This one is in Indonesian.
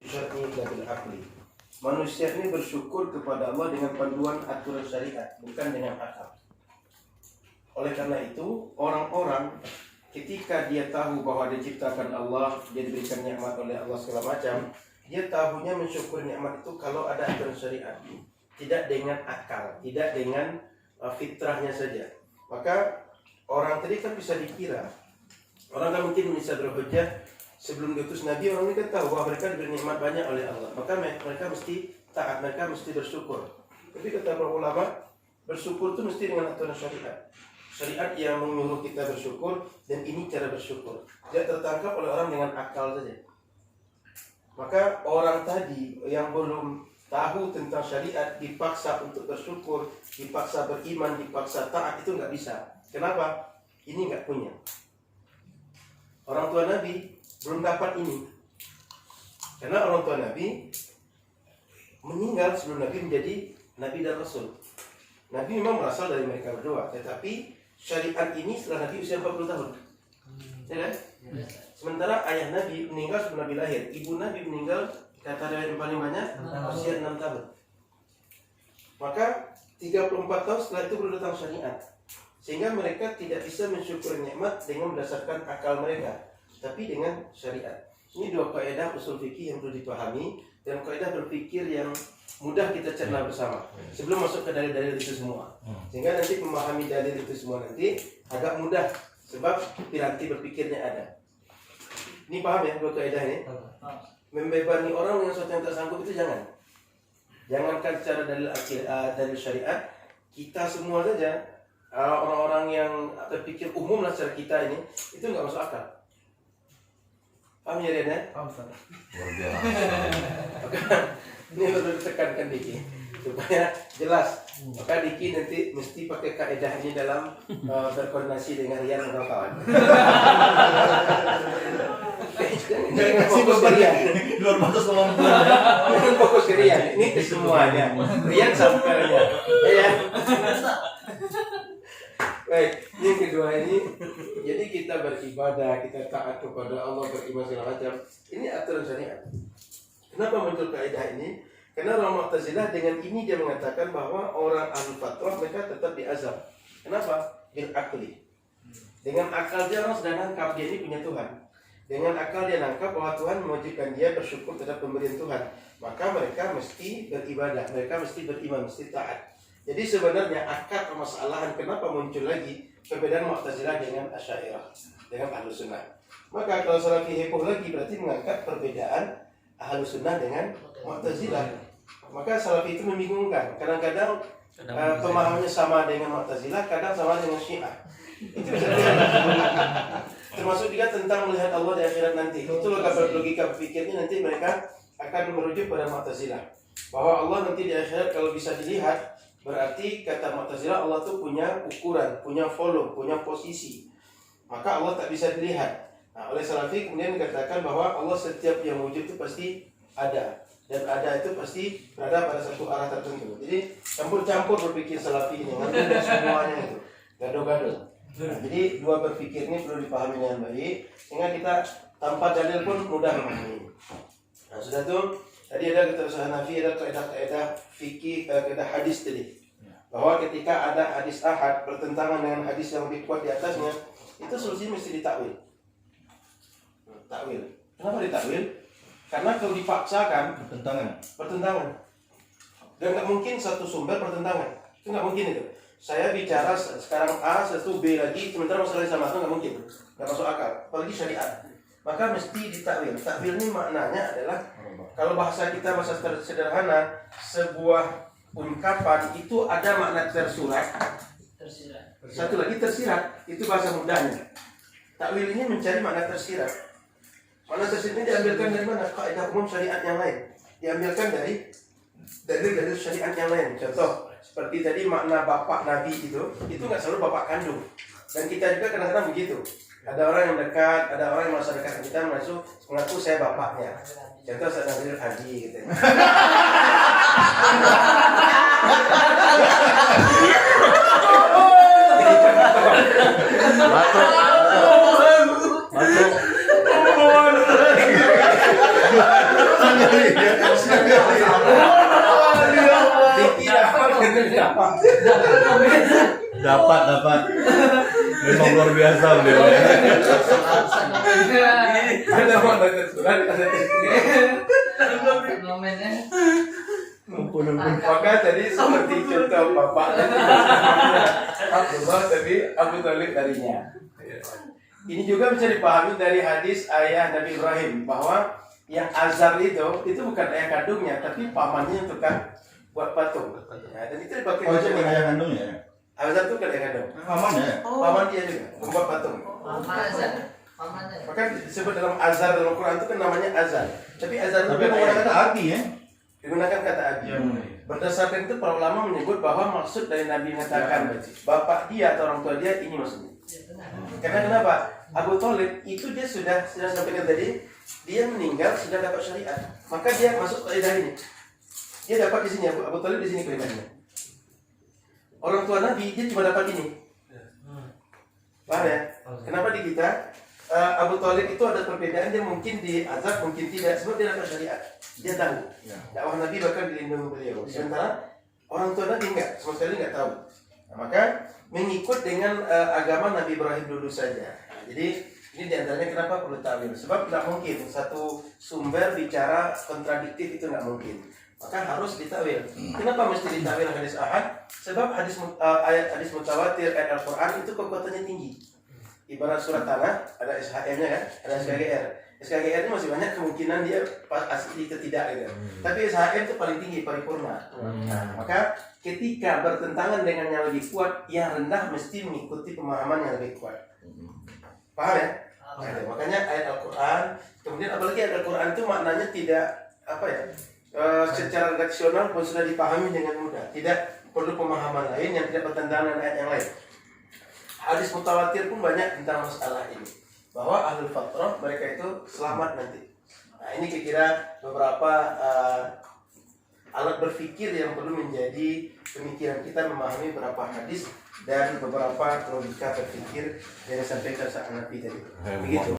syar'i la bil aqli. Manusia ini bersyukur kepada Allah dengan panduan aturan syariat, bukan dengan akal. Oleh karena itu, orang-orang ketika dia tahu bahwa diciptakan Allah, dia diberikan nikmat oleh Allah segala macam, dia tahunya mensyukur nikmat itu kalau ada aturan syariat, tidak dengan akal, tidak dengan fitrahnya saja. Maka orang tadi kan bisa dikira, orang kan mungkin bisa berhujjah sebelum diutus Nabi, orang ini kan tahu bahwa mereka diberi nikmat banyak oleh Allah, maka mereka mesti taat, mereka mesti bersyukur. Tapi kata para ulama, bersyukur itu mesti dengan aturan syariat. Syariat yang menyuruh kita bersyukur, dan ini cara bersyukur. Tidak tertangkap oleh orang dengan akal saja. Maka orang tadi yang belum tahu tentang syariat dipaksa untuk bersyukur, dipaksa beriman, dipaksa taat, itu nggak bisa. Kenapa? Ini nggak punya. Orang tua Nabi belum dapat ini. Karena orang tua Nabi meninggal sebelum Nabi menjadi Nabi dan Rasul. Nabi memang berasal dari mereka berdua, tetapi syariat ini setelah Nabi usia 40 tahun. Ya kan? Sementara ayah Nabi meninggal sebelum Nabi lahir. Ibu Nabi meninggal, kata yang paling banyak, usia 6 tahun. Maka 34 tahun setelah itu baru datang syariat. Sehingga mereka tidak bisa mensyukuri nikmat dengan berdasarkan akal mereka, tapi dengan syariat. Ini dua kaidah usul fikih yang perlu dipahami, dan kaidah berpikir yang mudah kita cerna bersama sebelum masuk ke dalil-dalil itu semua. Sehingga nanti memahami dalil itu semua nanti agak mudah, sebab piranti berpikirnya ada. Ini paham ya dua kaidah ini? Membebani orang dengan sesuatu yang tak sanggup itu jangan. Jangankan secara dalil syariat, kita semua saja, orang-orang yang terpikir umum lah secara kita ini, itu nggak masuk akal. Paham ya Rian ya? Paham, Ustaz. Luar biasa. Ini perlu ditekankan Diki supaya jelas. Maka Diki nanti mesti pakai kaidah ini dalam berkoordinasi dengan Rian dan kawan-kawan. Jangan fokus ke Rian. Luar biasa kemampuan. Jangan fokus ke Rian. Ini ke semuanya. Rian sampai ya. Baik, yang kedua ini, jadi kita beribadah, kita taat kepada Allah, beriman segala macam. Ini aturan syariat. Kenapa muncul kaidah ini? Karena orang Mu'tazilah dengan ini dia mengatakan bahwa orang ahli fatrah mereka tetap diazab. Kenapa? Bil akli. Dengan akal dia orang sudah nangkap dia ini punya Tuhan. Dengan akal dia nangkap bahwa Tuhan mewajibkan dia bersyukur terhadap pemberian Tuhan. Maka mereka mesti beribadah, mereka mesti beriman, mesti taat. Jadi sebenarnya akar permasalahan kenapa muncul lagi perbedaan Mu'tazilah dengan Asy'ariyah, dengan Ahlus Sunnah. Maka kalau Salafi heboh lagi berarti mengangkat perbedaan Ahlus Sunnah dengan Mu'tazilah. Maka Salafi itu membingungkan. Kadang-kadang pemahamannya sama dengan Mu'tazilah, kadang sama dengan Syiah. Itu bisa termasuk juga tentang melihat Allah di akhirat nanti. Itu logika berpikirnya nanti mereka akan merujuk pada Mu'tazilah. Bahwa Allah nanti di akhirat kalau bisa dilihat, berarti kata Mu'tazilah Allah tuh punya ukuran, punya volume, punya posisi. Maka Allah tak bisa dilihat. Nah, oleh Salafi kemudian dikatakan bahwa Allah setiap yang wujud itu pasti ada. Dan ada itu pasti berada pada satu arah tertentu. Jadi campur-campur berpikir Salafi ini, ngambil semuanya itu. Gado-gado. Nah, jadi dua berpikir ini perlu dipahami dengan baik, sehingga kita tanpa dalil pun mudah memahami. Nah, sudah tuh, tadi ada keterangan Hanafi, ada kaidah-kaidah fikih, kaidah hadis tadi. Bahwa ketika ada hadis ahad bertentangan dengan hadis yang lebih kuat di atasnya, itu solusinya mesti ditakwil. Takwil. Kenapa ditakwil? Karena kalau dipaksakan bertentangan. Dan nggak mungkin satu sumber bertentangan. Itu nggak mungkin itu. Saya bicara sekarang A, satu B lagi, sementara masalahnya sama, itu nggak mungkin. Nggak masuk akal. Apalagi syariat. Maka mesti ditakwil. Takwil ini maknanya adalah, kalau bahasa kita bahasa sederhana, sebuah ungkapan itu ada makna tersurat. Satu lagi tersirat, itu bahasa mudahnya. Takwil ini mencari makna tersirat. Makna tersirat ini diambilkan dari mana? Kaidah umum syariat yang lain. Diambilkan dari syariat yang lain. Contoh, seperti tadi makna bapak Nabi itu nggak selalu bapak kandung. Dan kita juga kadang-kadang begitu. Ada orang yang dekat, ada orang yang merasa dekat kita mengaku saya bapaknya. Contoh saya Nabil Haji gitu. Masuk. Dapat. Memang luar biasa beliau. Ada mau nonton surat, ada momennya. maka tadi seperti contoh bapak tadi Abdullah tadi Abu Thalib darinya. Ini juga bisa dipahami dari hadis ayah Nabi Ibrahim bahwa yang Azar itu bukan ayah kandungnya tapi pamannya yang tukang buat patung. Ya, dan itu dipakai. Oh, itu bukan ayah kandungnya ya? Azar itu kan ayah kandung. Pamannya. Paman dia juga membuat patung. Pamannya. Maka disebut dalam Azar dalam Quran itu kan namanya Azar. Tapi Azar itu Tapi bukan menggunakan ayah. kata abi ya? Digunakan kata abi. Berdasarkan itu para ulama menyebut bahwa maksud dari Nabi mengatakan bapak dia atau orang tua dia ini maksudnya. Karena kenapa? Abu Thalib itu dia sudah sampaikan tadi, dia meninggal sudah dapat syariat. Maka dia masuk kaidah ini. Dia dapat di sini Abu Thalib di sini kaidahnya. Orang tua Nabi dia cuma dapat ini. Paham ya? Kenapa di kita Abu Thalib itu ada perbedaan, dia mungkin di azab, mungkin tidak, sebab dia dapat syariat. Dia tahu. Dakwah Nabi bahkan dilindungi beliau. Sementara orang tua Nabi enggak, sama sekali enggak tahu. Nah, maka mengikut dengan agama Nabi Ibrahim dulu saja. Jadi ini diantaranya kenapa perlu ta'wil. Sebab tidak mungkin satu sumber bicara kontradiktif itu tidak mungkin. Maka harus ditawil. Kenapa mesti ditawil hadis ahad? Sebab ayat hadis mutawatir ayat Al-Quran itu kekuatannya tinggi. Ibarat surat tanah ada SHM-nya kan, ada SKGR. SKGR itu masih banyak kemungkinan dia asli atau tidak gitu. Tapi SHM itu paling tinggi, paripurna. Nah, maka ketika bertentangan dengan yang lebih kuat, yang rendah mesti mengikuti pemahaman yang lebih kuat. Paham ya? Nah, makanya ayat Al-Quran, kemudian apalagi ayat Al-Quran itu maknanya tidak apa ya? Secara redaksional pun sudah dipahami dengan mudah. Tidak perlu pemahaman lain yang tidak bertentangan dengan ayat yang lain. Hadis mutawatir pun banyak tentang masalah ini, bahwa ahlul fatrah mereka itu selamat nanti. Nah, ini kira-kira beberapa alat berpikir yang perlu menjadi pemikiran kita memahami beberapa hadis dan beberapa logika berpikir yang disampaikan saat Nabi tadi. Begitu.